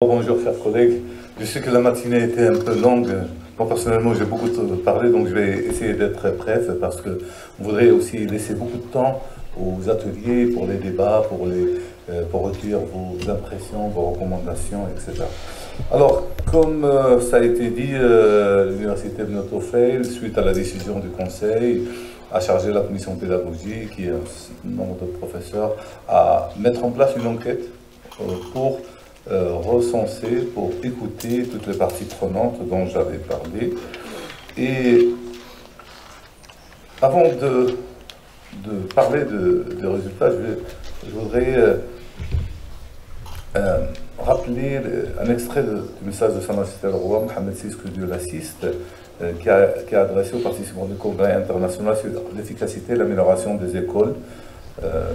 Bonjour chers collègues, je sais que la matinée était un peu longue. Moi personnellement j'ai beaucoup parlé, donc je vais essayer d'être très bref parce qu'on voudrait aussi laisser beaucoup de temps aux ateliers pour les débats, pour recueillir vos impressions, vos recommandations, etc. Alors, comme ça a été dit, l'Université de Noto-Fail, suite à la décision du Conseil, a chargé la commission pédagogique et un nombre de professeurs à mettre en place une enquête pour recenser, pour écouter toutes les parties prenantes dont j'avais parlé. Et avant de parler des résultats, je voudrais rappeler un extrait du message de Sa Majesté le Roi Mohammed VI, que Dieu l'assiste, qui a adressé aux participants du Congrès international sur l'efficacité et l'amélioration des écoles,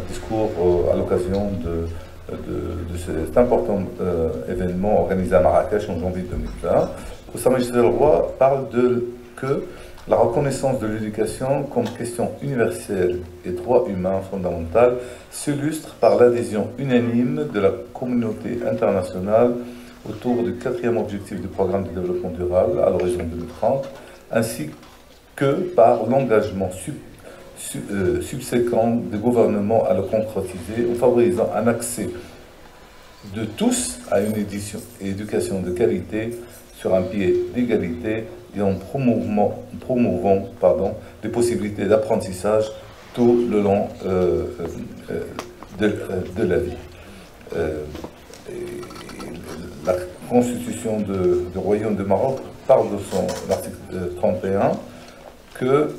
discours à l'occasion de cet important événement organisé à Marrakech en janvier 2020, où Sa Majesté le Roi parle que la reconnaissance de l'éducation comme question universelle et droit humain fondamental s'illustre par l'adhésion unanime de la communauté internationale autour du 4e objectif du programme de développement durable à l'horizon 2030, ainsi que par l'engagement subséquent des gouvernements à le concrétiser en favorisant un accès de tous à une éducation de qualité sur un pied d'égalité et en promouvant des possibilités d'apprentissage tout le long de la vie. La Constitution du Royaume de Maroc parle de son article 31 que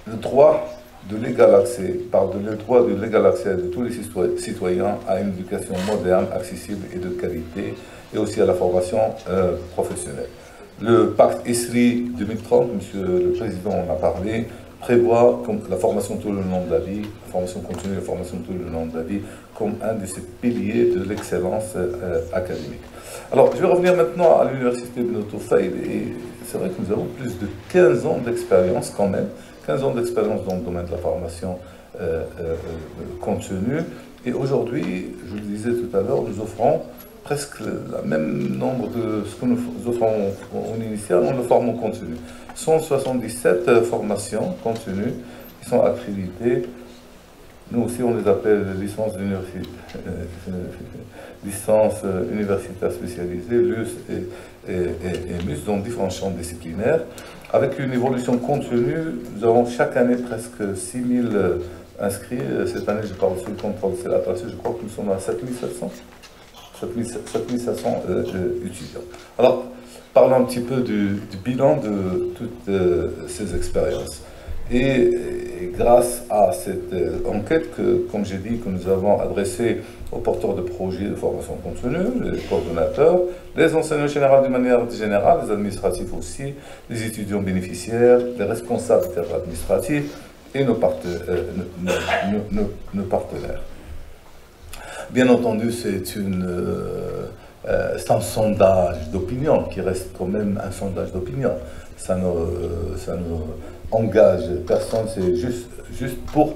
le droit de l'égal accès, le droit de l'égal accès de tous les citoyens à une éducation moderne, accessible et de qualité, et aussi à la formation professionnelle. Le pacte ESRI 2030, Monsieur le Président en a parlé, prévoit la formation tout le long de la vie, la formation continue, la formation tout le long de la vie, comme un de ces piliers de l'excellence académique. Alors, je vais revenir maintenant à l'Université de Noto-Fail, et c'est vrai que nous avons plus de 15 ans d'expérience quand même, 15 ans d'expérience dans le domaine de la formation continue, et aujourd'hui, je le disais tout à l'heure, nous offrons presque le même nombre de ce que nous offrons en initial, on le forme en continu. 177 formations continues qui sont accréditées. Nous aussi, on les appelle licence universitaire spécialisée, LUS et MUS, dans différents champs disciplinaires. Avec une évolution continue, nous avons chaque année presque 6000 inscrits. Cette année, je parle sous le contrôle de la je crois que nous sommes à 7700 étudiants. Alors, parlons un petit peu du bilan de toutes ces expériences. Et grâce à cette enquête comme j'ai dit, que nous avons adressée aux porteurs de projets de formation continue, les coordonnateurs, les enseignants généraux de manière générale, les administratifs aussi, les étudiants bénéficiaires, les responsables administratifs et nos partenaires. Bien entendu, c'est un sondage d'opinion qui reste quand même un sondage d'opinion. Ça ne engage personne, c'est juste pour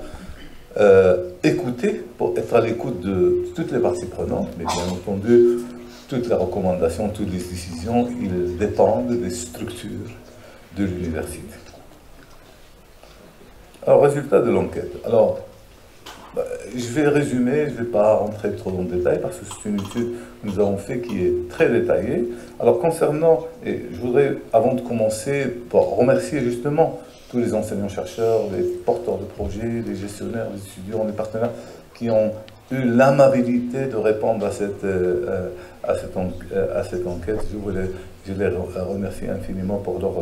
écouter, pour être à l'écoute de toutes les parties prenantes, mais bien entendu, toutes les recommandations, toutes les décisions, ils dépendent des structures de l'université. Alors, résultat de l'enquête. Alors, je vais résumer, je ne vais pas rentrer trop dans le détail parce que c'est une étude que nous avons faite qui est très détaillée. Alors concernant, et je voudrais avant de commencer pour remercier justement tous les enseignants-chercheurs, les porteurs de projets, les gestionnaires, les étudiants, les partenaires qui ont eu l'amabilité de répondre à cette enquête. Je les remercie infiniment pour leur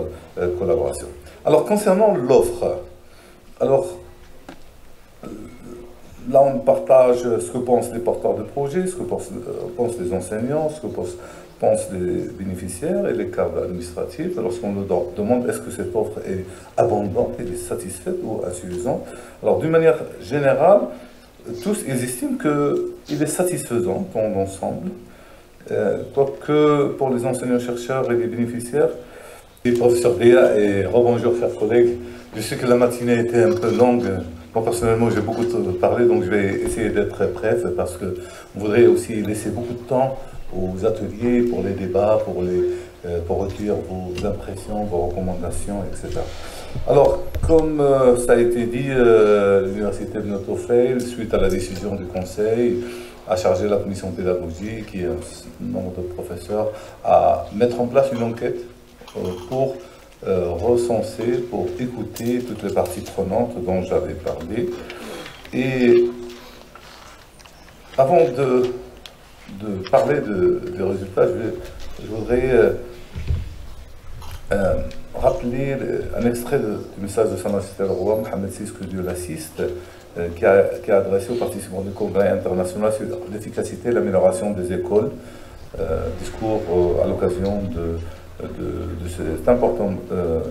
collaboration. Alors concernant l'offre, alors là, on partage ce que pensent les porteurs de projets, ce que pensent les enseignants, ce que pensent les bénéficiaires et les cadres administratifs. Lorsqu'on leur demande est-ce que cette offre est abondante, elle est satisfaite ou insuffisante. Alors, d'une manière générale, tous ils estiment qu'il est satisfaisant dans l'ensemble, quoique pour les enseignants-chercheurs et les bénéficiaires, et professeur Béa et rebonjour chers collègues, je sais que la matinée était un peu longue. Moi, personnellement, j'ai beaucoup parlé, donc je vais essayer d'être très bref parce qu'on voudrait aussi laisser beaucoup de temps aux ateliers pour les débats, pour recueillir vos impressions, vos recommandations, etc. Alors, comme ça a été dit, l'Université de Noto Ofail, suite à la décision du Conseil, a chargé la commission pédagogique et un nombre de professeurs à mettre en place une enquête pour recenser, pour écouter toutes les parties prenantes dont j'avais parlé. Et avant de parler des résultats, je voudrais rappeler un extrait du message de Sa Majesté le Roi Mohammed VI, que Dieu l'assiste, qui a adressé aux participants du Congrès international sur l'efficacité et l'amélioration des écoles, discours à l'occasion de cet important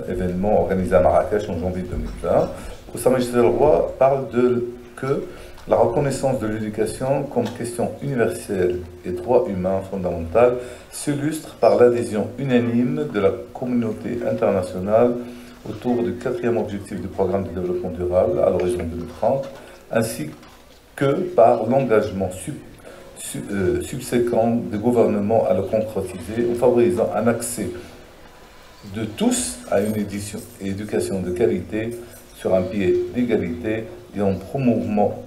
événement organisé à Marrakech en janvier 2020, où Sa Majesté le Roi parle que la reconnaissance de l'éducation comme question universelle et droit humain fondamental s'illustre par l'adhésion unanime de la communauté internationale autour du 4e objectif du programme de développement durable à l'horizon 2030, ainsi que par l'engagement subséquent des gouvernements à le concrétiser en favorisant un accès de tous à une éducation de qualité sur un pied d'égalité et en promouvant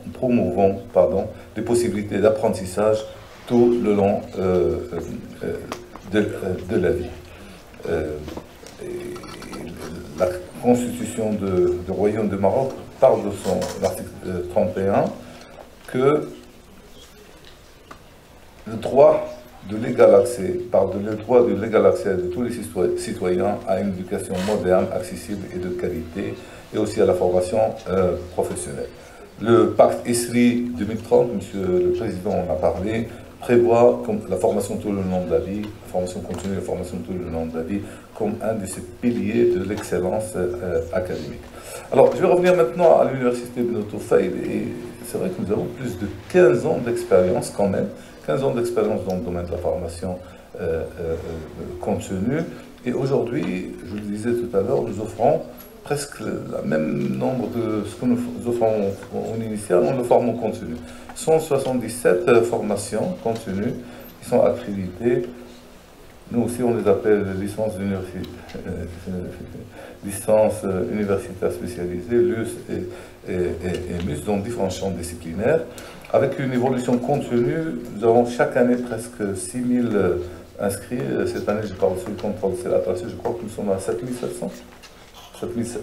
des possibilités d'apprentissage tout le long de la vie. La Constitution du Royaume de Maroc parle de son article 31 que le droit de l'égal accès, le droit de l'égal accès de tous les citoyens à une éducation moderne, accessible et de qualité, et aussi à la formation professionnelle. Le pacte ESRI 2030, Monsieur le Président en a parlé, prévoit la formation tout le long de la vie, la formation continue, la formation tout le long de la vie, comme un de ces piliers de l'excellence académique. Alors, je vais revenir maintenant à l'Université de Noto Ofail, et c'est vrai que nous avons plus de 15 ans d'expérience quand même, 15 ans d'expérience dans le domaine de la formation continue, et aujourd'hui, je le disais tout à l'heure, nous offrons presque le même nombre de ce que nous offrons en initial, on le forme en continu. 177 formations continues qui sont accréditées. Nous aussi, on les appelle licence universitaire spécialisée, LUS et MUS, dans différents champs disciplinaires. Avec une évolution continue, nous avons chaque année presque 6000 inscrits. Cette année, je parle sous le contrôle, c'est la tracée, je crois que nous sommes à 7700.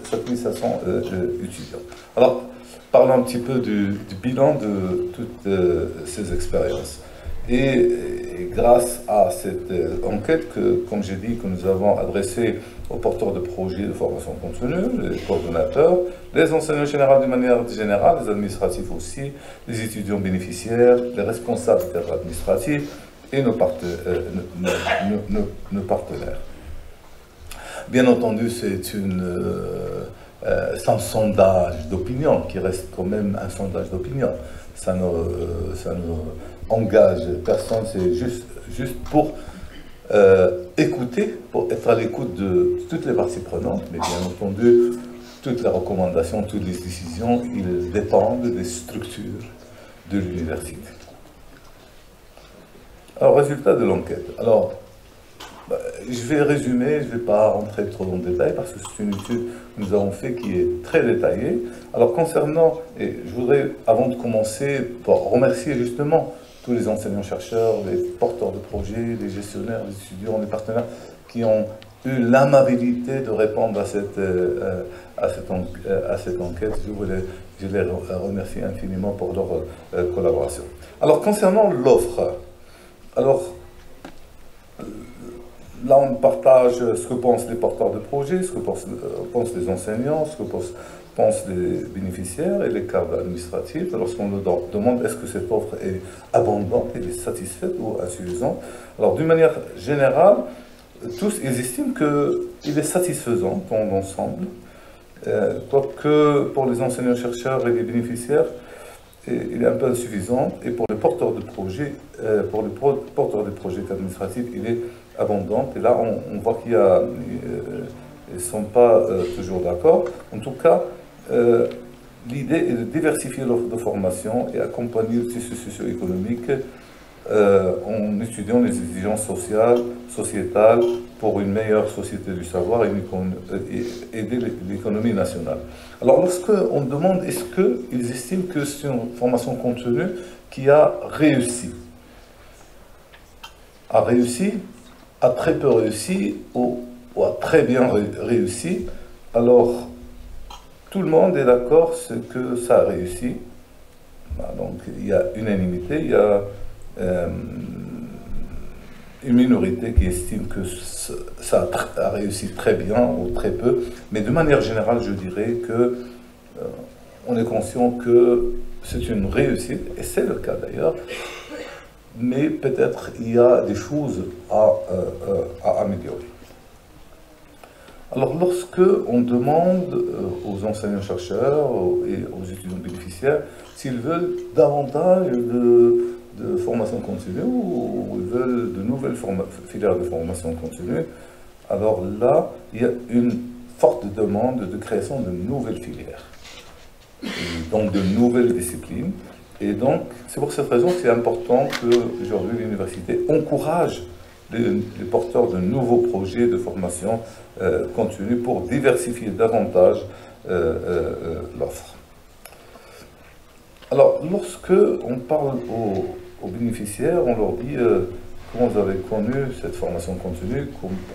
7500 étudiants. Alors, parlons un petit peu du bilan de toutes ces expériences. Et grâce à cette enquête que, comme j'ai dit, que nous avons adressée aux porteurs de projets de formation continue, les coordonnateurs, les enseignants généraux de manière générale, les administratifs aussi, les étudiants bénéficiaires, les responsables administratifs et nos partenaires. Bien entendu, c'est un sondage d'opinion qui reste quand même un sondage d'opinion. Ça ne engage personne, c'est juste pour écouter, pour être à l'écoute de toutes les parties prenantes, mais bien entendu, toutes les recommandations, toutes les décisions, ils dépendent des structures de l'université. Alors, résultat de l'enquête. Alors, je vais résumer, je ne vais pas rentrer trop dans le détail parce que c'est une étude que nous avons faite qui est très détaillée. Alors concernant, et je voudrais avant de commencer remercier justement tous les enseignants-chercheurs, les porteurs de projets, les gestionnaires, les étudiants, les partenaires qui ont eu l'amabilité de répondre à cette enquête. Je les remercie infiniment pour leur collaboration. Alors concernant l'offre, alors là, on partage ce que pensent les porteurs de projets, ce que pensent les enseignants, ce que pensent les bénéficiaires et les cadres administratifs. Lorsqu'on leur demande est-ce que cette offre est abondante, elle est satisfaite ou insuffisante. Alors, d'une manière générale, tous ils estiment qu'il est satisfaisant dans l'ensemble, quoique pour les enseignants-chercheurs et les bénéficiaires, il est un peu insuffisant, et pour les porteurs de projets, administratifs, il est abondant. Et là, on voit qu'ils ne sont pas toujours d'accord. En tout cas, l'idée est de diversifier l'offre de formation et accompagner le tissu socio-économique en étudiant les exigences sociales, sociétales pour une meilleure société du savoir et aider l'économie nationale. Alors lorsqu'on demande est-ce qu'ils estiment que c'est une formation continue qui a réussi, a très peu réussi ou a très bien réussi, alors tout le monde est d'accord que ça a réussi. Donc il y a unanimité, il y a une minorité qui estime que ça a réussi très bien ou très peu, mais de manière générale, je dirais que on est conscient que c'est une réussite, et c'est le cas d'ailleurs, mais peut-être il y a des choses à améliorer. Alors, lorsque on demande aux enseignants-chercheurs et aux étudiants bénéficiaires s'ils veulent davantage de formation continue ou ils veulent de nouvelles filières de formation continue, alors là, il y a une forte demande de création de nouvelles filières, et donc de nouvelles disciplines. Et donc, c'est pour cette raison que c'est important qu'aujourd'hui l'université encourage les porteurs de nouveaux projets de formation continue pour diversifier davantage l'offre. Alors, lorsque on parle aux bénéficiaires, on leur dit comment vous avez connu cette formation continue,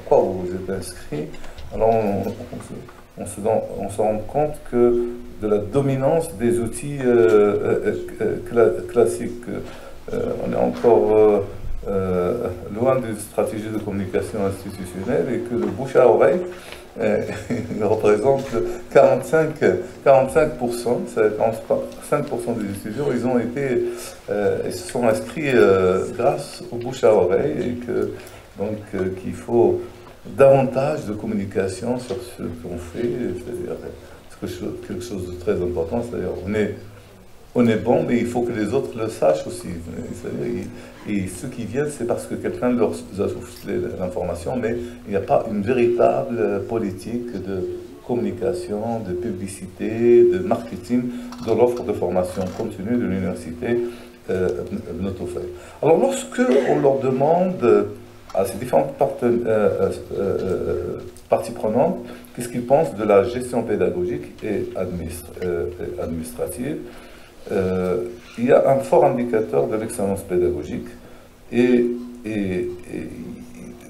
pourquoi vous vous êtes inscrit. Alors, on se rend compte que de la dominance des outils classiques. On est encore loin d'une stratégie de communication institutionnelle et que le bouche à oreille représente 45%, c'est 45% des étudiants, ils se sont inscrits grâce au bouche à oreille et qu'il faut davantage de communication sur ce qu'on fait, c'est-à-dire quelque chose de très important, c'est-à-dire on est bon, mais il faut que les autres le sachent aussi. Et ceux qui viennent, c'est parce que quelqu'un leur a soufflé l'information, mais il n'y a pas une véritable politique de communication, de publicité, de marketing de l'offre de formation continue de l'université Bnot-Oufeil. Alors lorsque on leur demande à ces différentes parties prenantes qu'est-ce qu'ils pensent de la gestion pédagogique et administrative, il y a un fort indicateur de l'excellence pédagogique et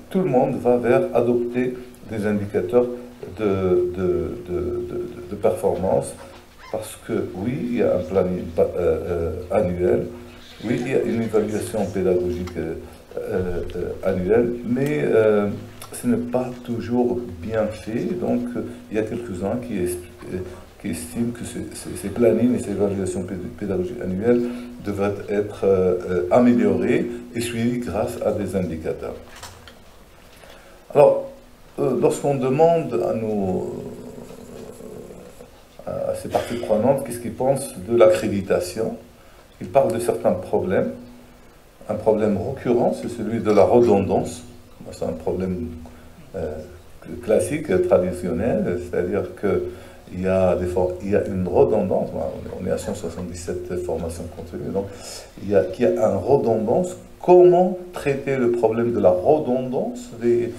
tout le monde va vers adopter des indicateurs de performance parce que oui, il y a un planning annuel, oui, il y a une évaluation pédagogique annuelle, mais ce n'est pas toujours bien fait, donc il y a quelques-uns qui estiment que ces plannings et ces évaluations pédagogiques annuelles devraient être améliorées et suivies grâce à des indicateurs. Alors, lorsqu'on demande à ces parties prenantes qu'est-ce qu'ils pensent de l'accréditation, ils parlent de certains problèmes. Un problème récurrent, c'est celui de la redondance. C'est un problème classique, traditionnel, c'est-à-dire qu'il y a une redondance. On est à 177 formations continues, donc il y a une redondance. Comment traiter le problème de la redondance des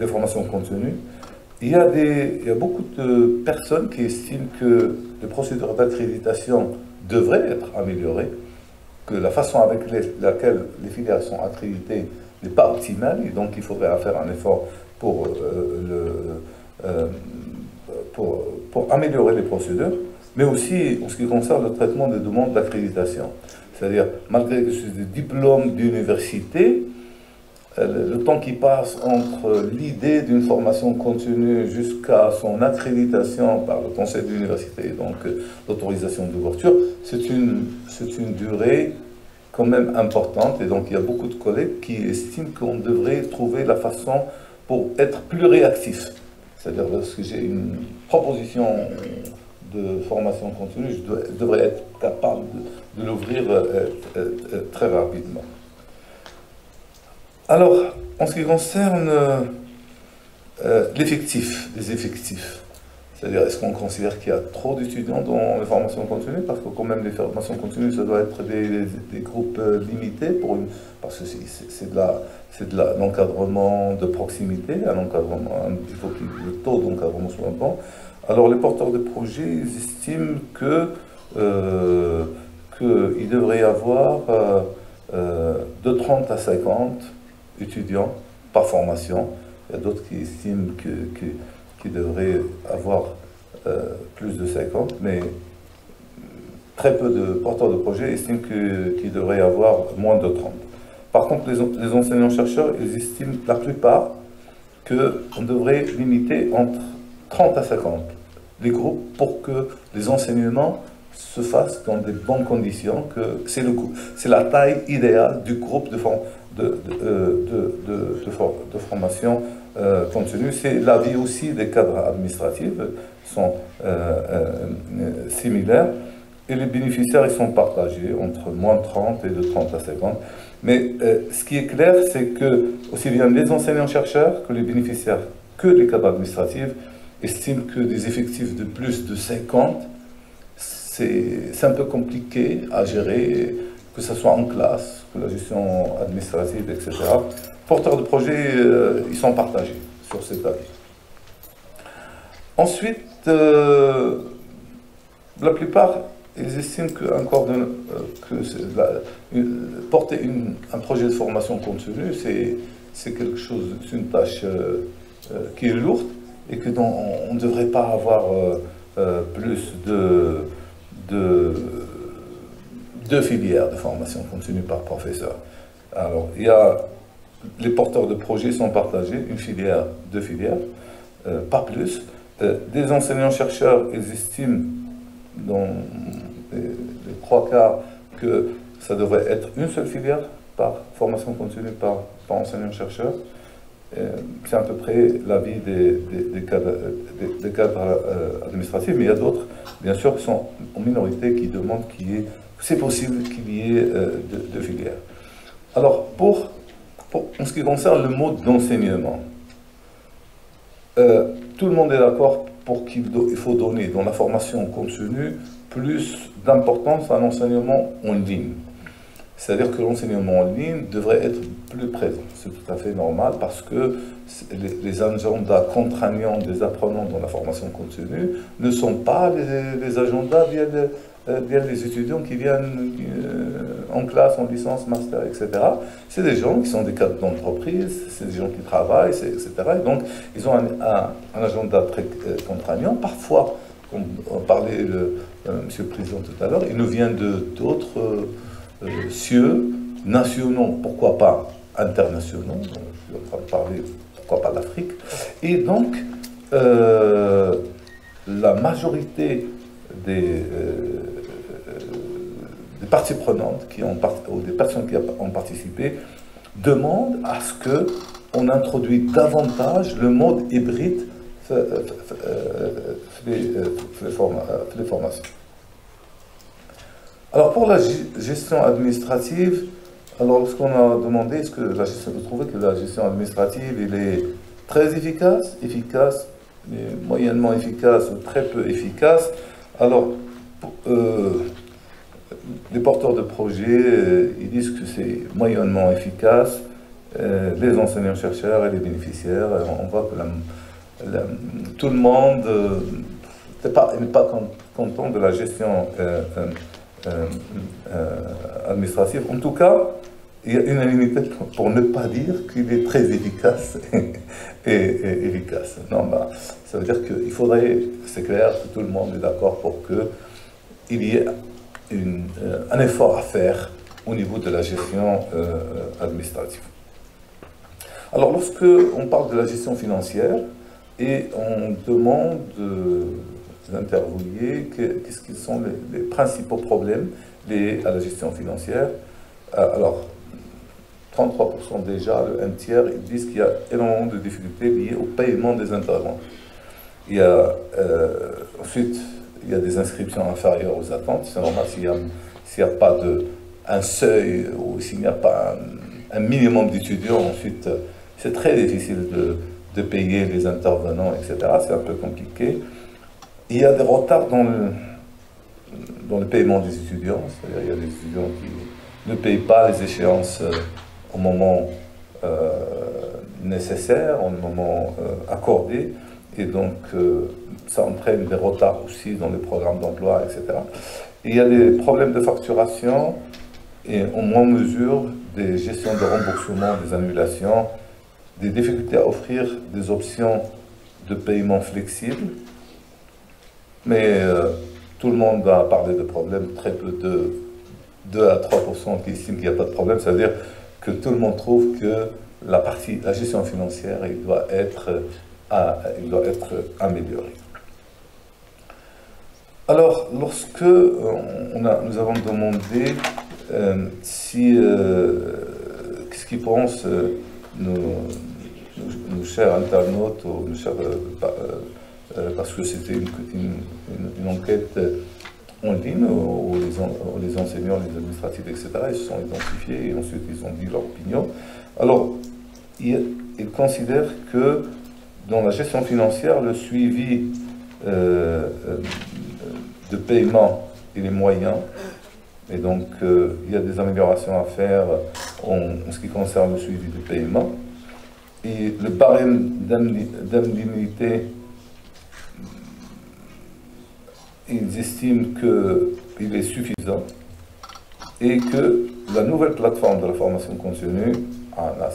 formations continues? Il y a beaucoup de personnes qui estiment que les procédures d'accréditation devraient être améliorées, que la façon avec laquelle les filières sont accréditées n'est pas optimale, et donc il faudrait faire un effort pour améliorer les procédures, mais aussi en ce qui concerne le traitement des demandes d'accréditation. C'est-à-dire, malgré que c'est des diplômes d'université, le temps qui passe entre l'idée d'une formation continue jusqu'à son accréditation par le conseil de l'université, donc l'autorisation d'ouverture, c'est une durée quand même importante. Et donc il y a beaucoup de collègues qui estiment qu'on devrait trouver la façon pour être plus réactif. C'est-à-dire, lorsque j'ai une proposition de formation continue, je devrais être capable de l'ouvrir très rapidement. Alors, en ce qui concerne l'effectif, des effectifs. C'est-à-dire, est-ce qu'on considère qu'il y a trop d'étudiants dans les formations continues? Parce que quand même, les formations continues, ça doit être des groupes limités, parce que c'est de l'encadrement de proximité, il faut que le taux d'encadrement soit bon. Alors, les porteurs de projets, ils estiment qu'il devrait y avoir de 30 à 50 étudiants par formation. Il y a d'autres qui estiment qu'il devrait avoir plus de 50, mais très peu de porteurs de projets estiment qu'il devrait y avoir moins de 30. Par contre, les enseignants-chercheurs, ils estiment, la plupart, qu'on devrait limiter entre 30 à 50 les groupes pour que les enseignements se fassent dans de bonnes conditions, que c'est la taille idéale du groupe de formation continue. C'est l'avis aussi des cadres administratifs sont similaires, et les bénéficiaires ils sont partagés entre moins de 30 et de 30 à 50. Mais ce qui est clair, c'est que aussi bien les enseignants-chercheurs que les bénéficiaires, que les cadres administratifs estiment que des effectifs de plus de 50, c'est un peu compliqué à gérer, que ce soit en classe, que la gestion administrative, etc. Porteurs de projets, ils sont partagés sur cet avis. Ensuite, la plupart, ils estiment porter un projet de formation continue, c'est quelque chose, c'est une tâche qui est lourde, et que on ne devrait pas avoir plus de deux filières de formation continue par professeur. Alors, les porteurs de projets sont partagés, une filière, deux filières, pas plus. Des enseignants-chercheurs, ils estiment dans les trois quarts que ça devrait être une seule filière par formation continue par enseignant-chercheur. C'est à peu près l'avis des cadres administratifs, mais il y a d'autres, bien sûr, qui sont en minorité, qui demandent c'est possible qu'il y ait deux filières. Alors, en ce qui concerne le mode d'enseignement, tout le monde est d'accord pour qu'il faut donner dans la formation continue plus d'importance à l'enseignement en ligne. C'est-à-dire que l'enseignement en ligne devrait être plus présent. C'est tout à fait normal parce que les agendas contraignants des apprenants dans la formation continue ne sont pas les agendas via les étudiants qui viennent en classe, en licence, master, etc. C'est des gens qui sont des cadres d'entreprise, c'est des gens qui travaillent, etc. Et donc, ils ont un agenda très contraignant. Parfois, comme parlait Monsieur le Président tout à l'heure, il nous vient d'autres cieux nationaux, pourquoi pas internationaux, je suis en train de parler, pourquoi pas l'Afrique, et donc la majorité des parties prenantes ou des personnes qui ont participé demandent à ce qu'on introduise davantage le mode hybride les formations. Alors pour la gestion administrative, alors lorsqu'on a demandé, est-ce que vous trouvez que la gestion administrative elle est très efficace, moyennement efficace ou très peu efficace? Alors les porteurs de projets, ils disent que c'est moyennement efficace. Les enseignants-chercheurs et les bénéficiaires, on voit que tout le monde n'est pas content de la gestion administrative. En tout cas, il y a unanimité pour ne pas dire qu'il est très efficace et efficace. Non, ça veut dire qu'il faudrait, c'est clair, que tout le monde est d'accord pour qu'il y ait un effort à faire au niveau de la gestion administrative. Alors, lorsque on parle de la gestion financière et on demande d'interroger qu'est-ce qu'ils sont les principaux problèmes liés à la gestion financière, alors 33% déjà, un tiers, ils disent qu'il y a énormément de difficultés liées au paiement des intervenants. Ensuite, il y a des inscriptions inférieures aux attentes. C'est normal s'il n'y a pas un seuil ou s'il n'y a pas un minimum d'étudiants. Ensuite, c'est très difficile de de payer les intervenants, etc. C'est un peu compliqué. Il y a des retards dans le paiement des étudiants, c'est-à-dire il y a des étudiants qui ne payent pas les échéances au moment nécessaire, au moment accordé, et donc ça entraîne des retards aussi dans les programmes d'emploi, etc. Et il y a des problèmes de facturation et en moins mesure des gestions de remboursement, des annulations, des difficultés à offrir des options de paiement flexibles, mais tout le monde a parlé de problèmes, très peu de 2 à 3% qui estiment qu'il n'y a pas de problème, c'est-à-dire que tout le monde trouve que la gestion financière, il doit être améliorée. Alors, lorsque nous avons demandé qu'est-ce qu'ils pensent nos chers internautes, ou nos chers, parce que c'était une enquête en ligne où les enseignants, les administratifs, etc., ils se sont identifiés et ensuite ils ont dit leur opinion. Alors, ils considèrent que dans la gestion financière, le suivi de paiement et les moyens, et donc il y a des améliorations à faire en ce qui concerne le suivi du paiement. Et le barème d'indemnité, ils estiment qu'il est suffisant et que la nouvelle plateforme de la formation continue, là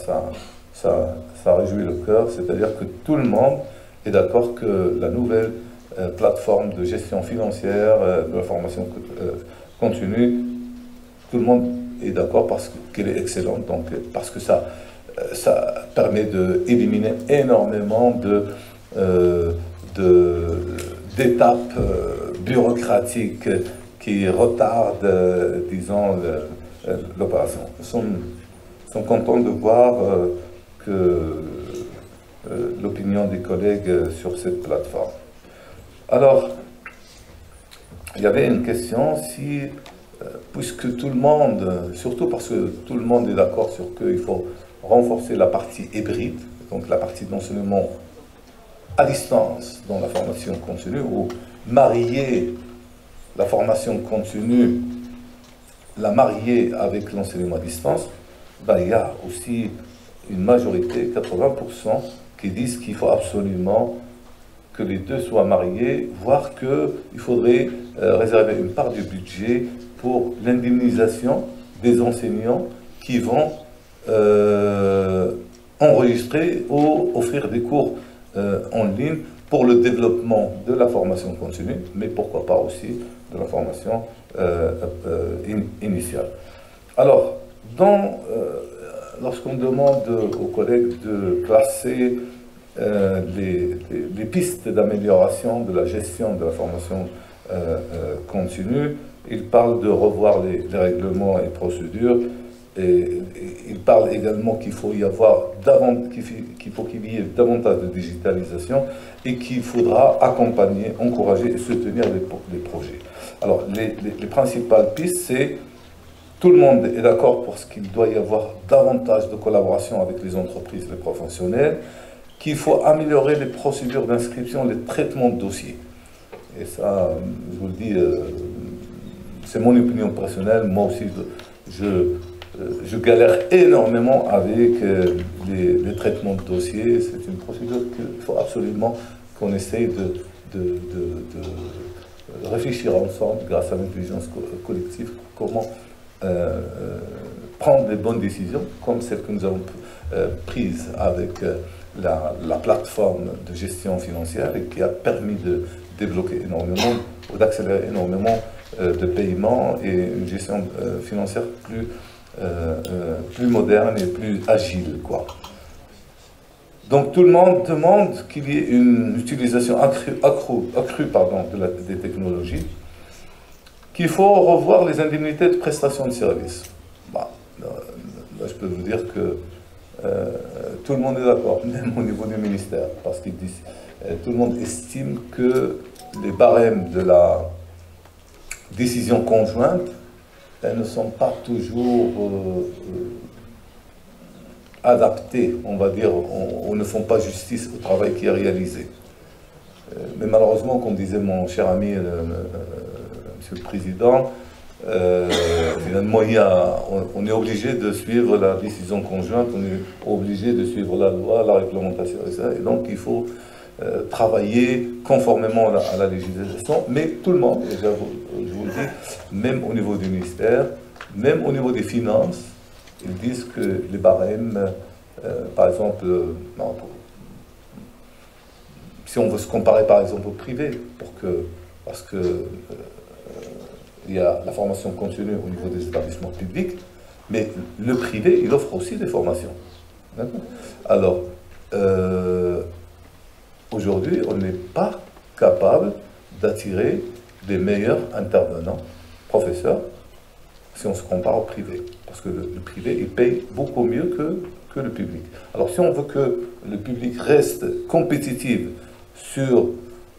ça réjouit le cœur, c'est-à-dire que tout le monde est d'accord que la nouvelle plateforme de gestion financière de la formation continue, tout le monde est d'accord parce qu'elle est excellente, donc parce que ça permet d'éliminer énormément d'étapes bureaucratiques qui retardent, disons, l'opération. Nous sommes contents de voir l'opinion des collègues sur cette plateforme. Alors, il y avait une question, puisque tout le monde, surtout parce que tout le monde est d'accord sur qu'il faut renforcer la partie hybride, donc la partie d'enseignement à distance dans la formation continue, ou marier la formation continue, la marier avec l'enseignement à distance, il y a aussi une majorité, 80%, qui disent qu'il faut absolument que les deux soient mariés, voire qu'il faudrait réserver une part du budget pour l'indemnisation des enseignants qui vont enregistrer ou offrir des cours en ligne pour le développement de la formation continue, mais pourquoi pas aussi de la formation initiale. Alors, lorsqu'on demande aux collègues de classer les pistes d'amélioration de la gestion de la formation continue, ils parlent de revoir les règlements et procédures, et ils parlent également qu'il faut qu'il y ait davantage de digitalisation et qu'il faudra accompagner, encourager et soutenir les projets. Alors, les principales pistes, c'est tout le monde est d'accord pour ce qu'il doit y avoir davantage de collaboration avec les entreprises, les professionnels, qu'il faut améliorer les procédures d'inscription, les traitements de dossiers. Et ça, je vous le dis, c'est mon opinion personnelle. Moi aussi, je galère énormément avec les traitements de dossiers. C'est une procédure qu'il faut absolument qu'on essaye de réfléchir ensemble, grâce à l'intelligence collective, comment prendre les bonnes décisions, comme celle que nous avons prise avec la plateforme de gestion financière et qui a permis de débloquer énormément ou d'accélérer énormément de paiements et une gestion financière plus moderne et plus agile, quoi. Donc tout le monde demande qu'il y ait une utilisation accrue des technologies, qu'il faut revoir les indemnités de prestation de services. Là, je peux vous dire que tout le monde est d'accord, même au niveau du ministère, parce qu'ils disent, tout le monde estime que les barèmes de la décision conjointe, elles ne sont pas toujours adaptés, on va dire, on ne font pas justice au travail qui est réalisé. Mais malheureusement, comme disait mon cher ami, Monsieur le Président, finalement, on est obligé de suivre la décision conjointe, on est obligé de suivre la loi, la réglementation, et ça. Et donc, il faut travailler conformément à la législation, mais tout le monde, et je vous le dis, même au niveau du ministère, même au niveau des finances, ils disent que les barèmes, par exemple, si on veut se comparer par exemple au privé, parce que il y a la formation continue au niveau des établissements publics, mais le privé, il offre aussi des formations. Alors, aujourd'hui, on n'est pas capable d'attirer des meilleurs intervenants, professeurs, si on se compare au privé. Parce que le privé, il paye beaucoup mieux que le public. Alors, si on veut que le public reste compétitif sur,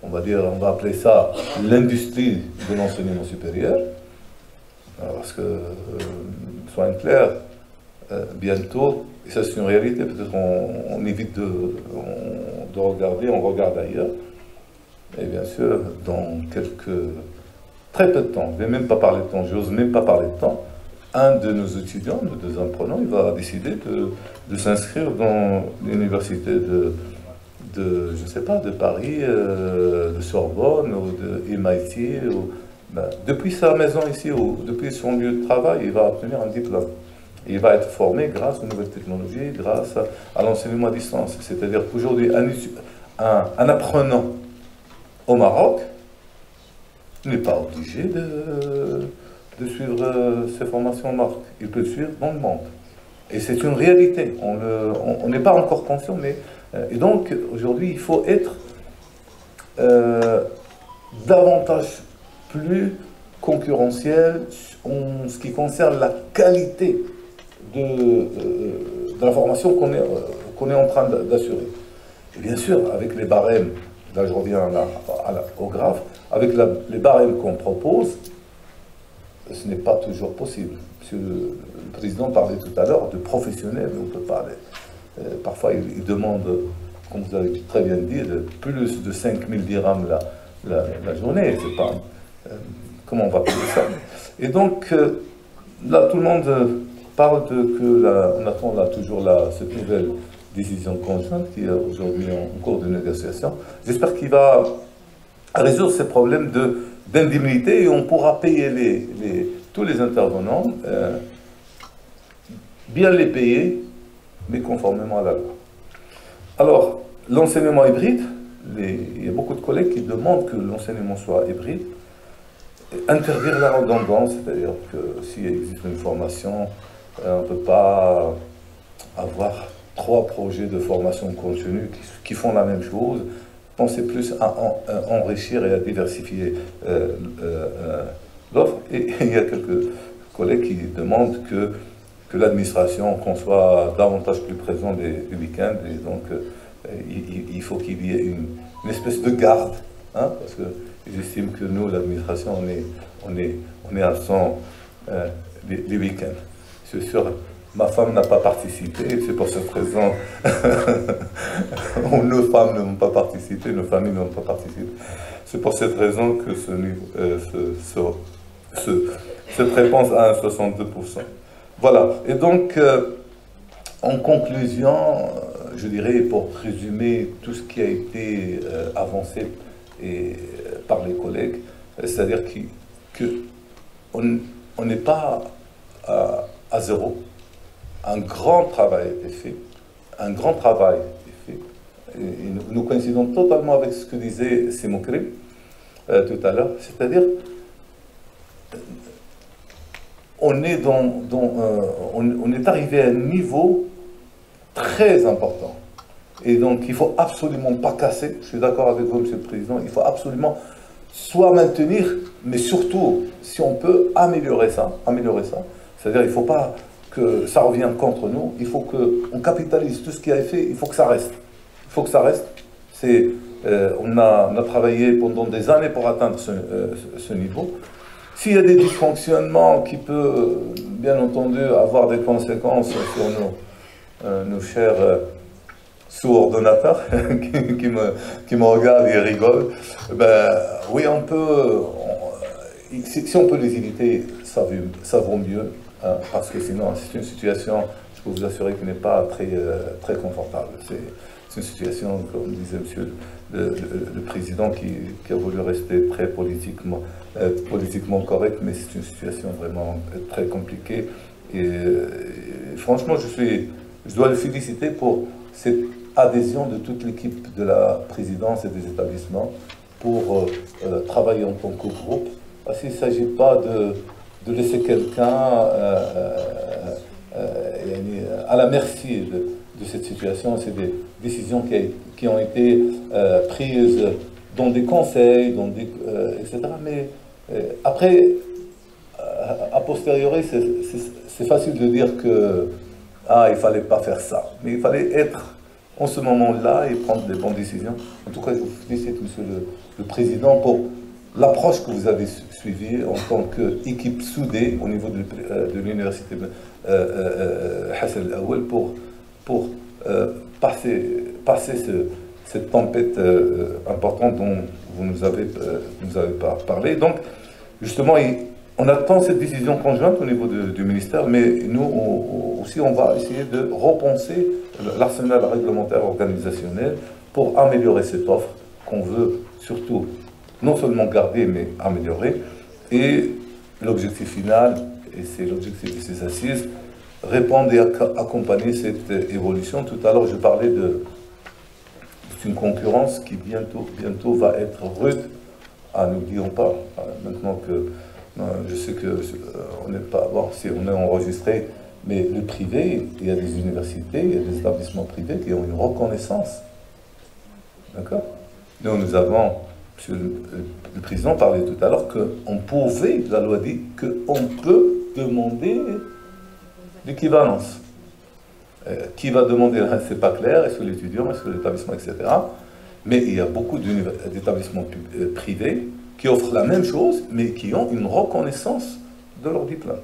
on va dire, on va appeler ça l'industrie de l'enseignement supérieur, parce que, soyons clairs, bientôt, et ça c'est une réalité, peut-être on évite de regarder, on regarde ailleurs, et bien sûr, dans très peu de temps, je ne vais même pas parler de temps, j'ose même pas parler de temps, un de nos étudiants, de deux apprenants, il va décider de s'inscrire dans l'université je ne sais pas, de Paris, de Sorbonne ou de MIT. Depuis sa maison ici, ou depuis son lieu de travail, il va obtenir un diplôme. Il va être formé grâce aux nouvelles technologies, grâce à l'enseignement à distance. C'est-à-dire qu'aujourd'hui, un apprenant au Maroc n'est pas obligé de suivre ses formations au Maroc. Il peut le suivre dans le monde. Et c'est une réalité. On n'est pas encore conscient, mais... Et donc, aujourd'hui, il faut être davantage plus concurrentiel en ce qui concerne la qualité de la formation qu'on est en train d'assurer. Et bien sûr, avec les barèmes, là je reviens au graphe, avec les barèmes qu'on propose, ce n'est pas toujours possible. Monsieur le Président parlait tout à l'heure de professionnels, on peut parler. Parfois, il demande, comme vous avez très bien dit, plus de 5000 dirhams la journée. C'est pas, comment on va payer ça? Et donc, là, tout le monde parle on attend là toujours cette nouvelle décision conjointe qui est aujourd'hui en cours de négociation. J'espère qu'il va résoudre ces problèmes d'indemnité et on pourra payer tous les intervenants, bien les payer, mais conformément à la loi. Alors, l'enseignement hybride, il y a beaucoup de collègues qui demandent que l'enseignement soit hybride, interdire la redondance, c'est-à-dire que s'il existe une formation, on ne peut pas avoir 3 projets de formation continue qui font la même chose. Pensez plus à enrichir et à diversifier l'offre. Et il y a quelques collègues qui demandent que l'administration, qu'on soit davantage plus présent les week-ends, et donc il faut qu'il y ait une espèce de garde, hein, parce qu'ils estiment que nous, l'administration, on est à 100 les week-ends. C'est sûr, ma femme n'a pas participé, c'est pour cette raison, nos femmes n'ont pas participé, nos familles n'ont pas participé. C'est pour cette raison que cette réponse a un 62%. Voilà, et donc, en conclusion, je dirais, pour résumer tout ce qui a été avancé par les collègues, c'est-à-dire qu'on n'est pas à zéro. Un grand travail a été fait, et nous coïncidons totalement avec ce que disait Sémokri tout à l'heure, c'est-à-dire on est arrivé à un niveau très important. Et donc, il ne faut absolument pas casser. Je suis d'accord avec vous, Monsieur le Président. Il faut absolument soit maintenir, mais surtout, si on peut, améliorer ça. C'est-à-dire, il ne faut pas que ça revienne contre nous. Il faut qu'on capitalise tout ce qui a été fait. Il faut que ça reste. On a travaillé pendant des années pour atteindre ce niveau. S'il y a des dysfonctionnements qui peuvent, bien entendu, avoir des conséquences nos chers sous-ordonnateurs qui me regardent et rigolent. Ben, oui, on peut, si on peut les éviter, ça vaut mieux, hein, parce que sinon, c'est une situation, je peux vous assurer, qui n'est pas très confortable. C'est une situation, comme disait monsieur le président, qui a voulu rester très politiquement correct, mais c'est une situation vraiment très compliquée. Et franchement, je dois le féliciter pour cette adhésion de toute l'équipe de la présidence et des établissements pour travailler en tant que groupe. Parce qu'il ne s'agit pas de laisser quelqu'un à la merci de cette situation. C'est des décisions qui ont été prises dans des conseils, etc. Mais après, a posteriori, c'est facile de dire que il ne fallait pas faire ça. Mais il fallait être en ce moment-là et prendre des bonnes décisions. En tout cas, je vous félicite, monsieur le président, pour l'approche que vous avez suivie en tant qu'équipe soudée au niveau de l'université Hassan El-Awwal pour passer cette tempête importante dont vous nous avez parlé. Donc, justement, on attend cette décision conjointe au niveau du ministère, mais nous aussi, on va essayer de repenser l'arsenal réglementaire organisationnel pour améliorer cette offre qu'on veut surtout non seulement garder, mais améliorer. Et l'objectif final, et c'est l'objectif de ces assises, répondre et accompagner cette évolution. Tout à l'heure, je parlais d'une concurrence qui bientôt va être rude. N'oublions pas, maintenant que je sais qu'on n'est pas, bon, si on est enregistré, mais le privé, il y a des universités, il y a des établissements privés qui ont une reconnaissance. D'accord? Nous avons, monsieur le président parlait tout à l'heure qu'on pouvait, la loi dit, qu'on peut demander l'équivalence. Qui va demander, c'est pas clair, est-ce que l'étudiant, est-ce que l'établissement, etc. Mais il y a beaucoup d'établissements privés qui offrent la même chose, mais qui ont une reconnaissance de leur diplôme.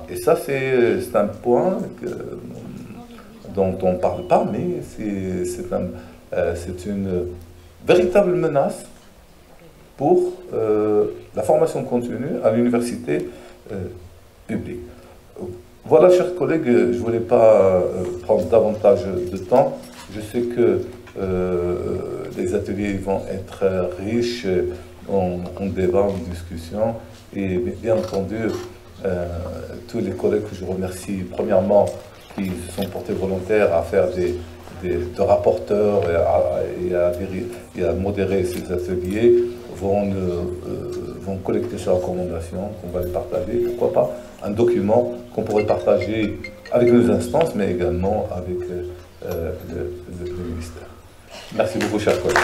Et ça, c'est un point dont on ne parle pas, mais c'est une véritable menace pour la formation continue à l'université publique. Voilà, chers collègues, je ne voulais pas prendre davantage de temps. Je sais que les ateliers vont être riches en débat, en discussion, et bien entendu, tous les collègues que je remercie, premièrement, qui se sont portés volontaires à faire de rapporteurs et à modérer ces ateliers, vont collecter ces recommandations, qu'on va les partager, pourquoi pas, un document qu'on pourrait partager avec nos instances, mais également avec le ministère. Merci beaucoup, chers collègues.